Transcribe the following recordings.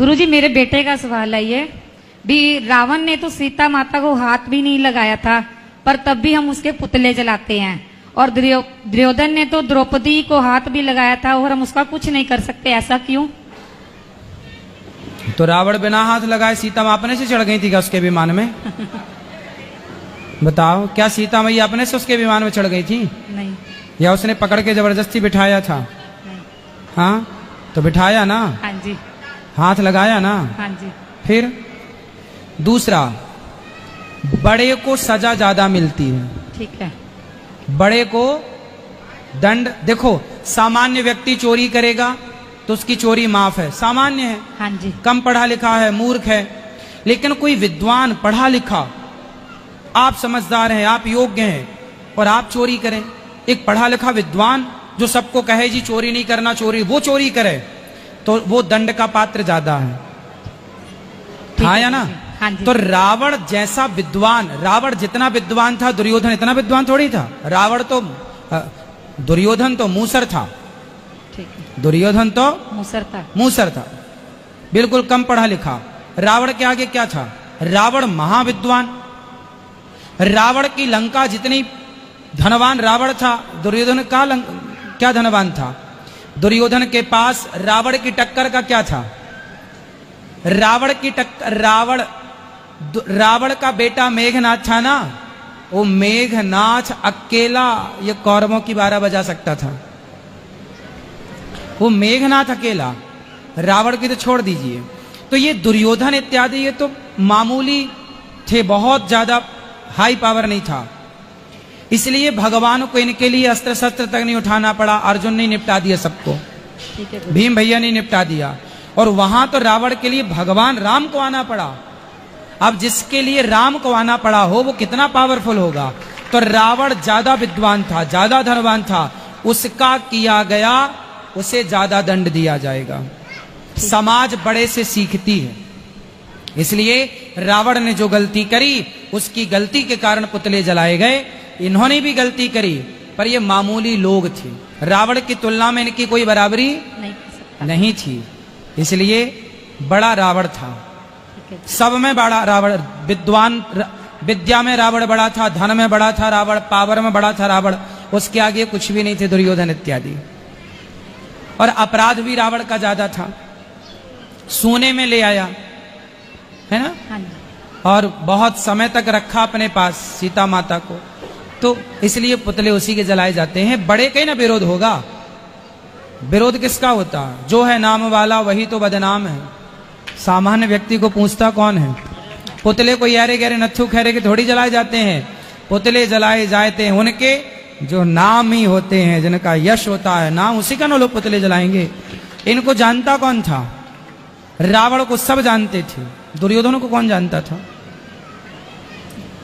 गुरुजी मेरे बेटे का सवाल है ये भी, रावण ने तो सीता माता को हाथ भी नहीं लगाया था, पर तब भी हम उसके पुतले जलाते हैं, और दुर्योधन ने तो द्रौपदी को हाथ भी लगाया था और हम उसका कुछ नहीं कर सकते, ऐसा क्यों? तो रावण बिना हाथ लगाए सीता माँ अपने से चढ़ गई थी क्या उसके विमान में? बताओ, क्या सीता मैया अपने से उसके विमान में चढ़ गई थी? नहीं। या उसने पकड़ के जबरदस्ती बिठाया था? नहीं। हाँ, तो बिठाया ना, हाँ जी। हाथ लगाया ना। हाँ जी। फिर दूसरा, बड़े को सजा ज्यादा मिलती है। ठीक है। बड़े को दंड, देखो सामान्य व्यक्ति चोरी करेगा तो उसकी चोरी माफ है, सामान्य है। हाँ जी। कम पढ़ा लिखा है, मूर्ख है। लेकिन कोई विद्वान पढ़ा लिखा, आप समझदार हैं, आप योग्य हैं, और आप चोरी करें, एक पढ़ा लिखा विद्वान जो सबको कहे जी चोरी नहीं करना, चोरी, वो चोरी करे तो वो दंड का पात्र ज्यादा है। हाँ या ना? हाँ जी। तो रावण जैसा विद्वान, रावण जितना विद्वान था दुर्योधन इतना विद्वान थोड़ी था। रावण तो दुर्योधन तो मूसर था। ठीक है। दुर्योधन तो मूसर था, बिल्कुल कम पढ़ा लिखा। रावण के आगे क्या था? रावण महाविद्वान। रावण की लंका जितनी धनवान रावण था, दुर्योधन का क्या धनवान था? दुर्योधन के पास रावण की टक्कर का क्या था? रावण की टक्कर, रावण का बेटा मेघनाथ था ना, वो मेघनाथ अकेला ये कौरवों की 12 बजा सकता था। वो मेघनाथ अकेला, रावण की तो छोड़ दीजिए। तो ये दुर्योधन इत्यादि ये तो मामूली थे, बहुत ज्यादा हाई पावर नहीं था। इसलिए भगवान को इनके लिए अस्त्र शस्त्र तक नहीं उठाना पड़ा। अर्जुन ने निपटा दिया सबको, भीम भैया ने निपटा दिया। और वहां तो रावण के लिए भगवान राम को आना पड़ा। अब जिसके लिए राम को आना पड़ा हो वो कितना पावरफुल होगा। तो रावण ज्यादा विद्वान था, ज्यादा धनवान था, उसका किया गया उसे ज्यादा दंड दिया जाएगा। समाज बड़े से सीखती है, इसलिए रावण ने जो गलती करी उसकी गलती के कारण पुतले जलाए गए। इन्होंने भी गलती करी, पर ये मामूली लोग थे। रावण की तुलना में इनकी कोई बराबरी नहीं थी, इसलिए बड़ा रावण था। सब में बड़ा रावण, विद्वान, विद्या में रावण बड़ा था, धन में बड़ा था रावण, पावर में बड़ा था रावण, उसके आगे कुछ भी नहीं थे दुर्योधन इत्यादि। और अपराध भी रावण का ज्यादा था, सोने में ले आया है ना, और बहुत समय तक रखा अपने पास सीता माता को, तो इसलिए पुतले उसी के जलाए जाते हैं। बड़े का ही ना विरोध होगा, विरोध किसका होता? जो है नाम वाला वही तो बदनाम है। सामान्य व्यक्ति को पूछता कौन है? पुतले को यारे गहरे नथु खैरे के थोड़ी जलाए जाते हैं। पुतले जलाए जाते हैं उनके जो नाम ही होते हैं, जिनका यश होता है, नाम उसी का ना लोग पुतले जलाएंगे। इनको जानता कौन था? रावण को सब जानते थे, दुर्योधन को कौन जानता था?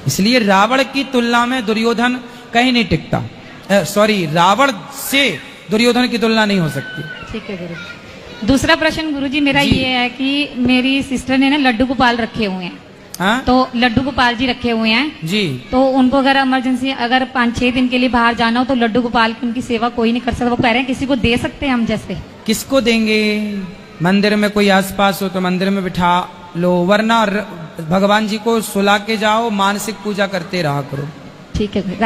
इसलिए रावण की तुलना में दुर्योधन कहीं नहीं टिकता। सॉरी, रावण से दुर्योधन की तुलना नहीं हो सकती। ठीक है गुरु। दूसरा प्रश्न गुरुजी मेरा ये है कि मेरी सिस्टर ने ना लड्डू गोपाल रखे हुए हैं। हाँ? तो लड्डू गोपाल जी रखे हुए हैं जी। तो उनको अगर इमरजेंसी, अगर 5-6 दिन के लिए बाहर जाना हो तो लड्डू गोपाल की उनकी सेवा कोई नहीं कर सकता। वो कह रहे हैं किसी को दे सकते हैं हम जैसे? किसको देंगे? मंदिर में कोई आसपास हो तो मंदिर में बिठा लो, वरना भगवान जी को सुला के जाओ, मानसिक पूजा करते रहा करो। ठीक है।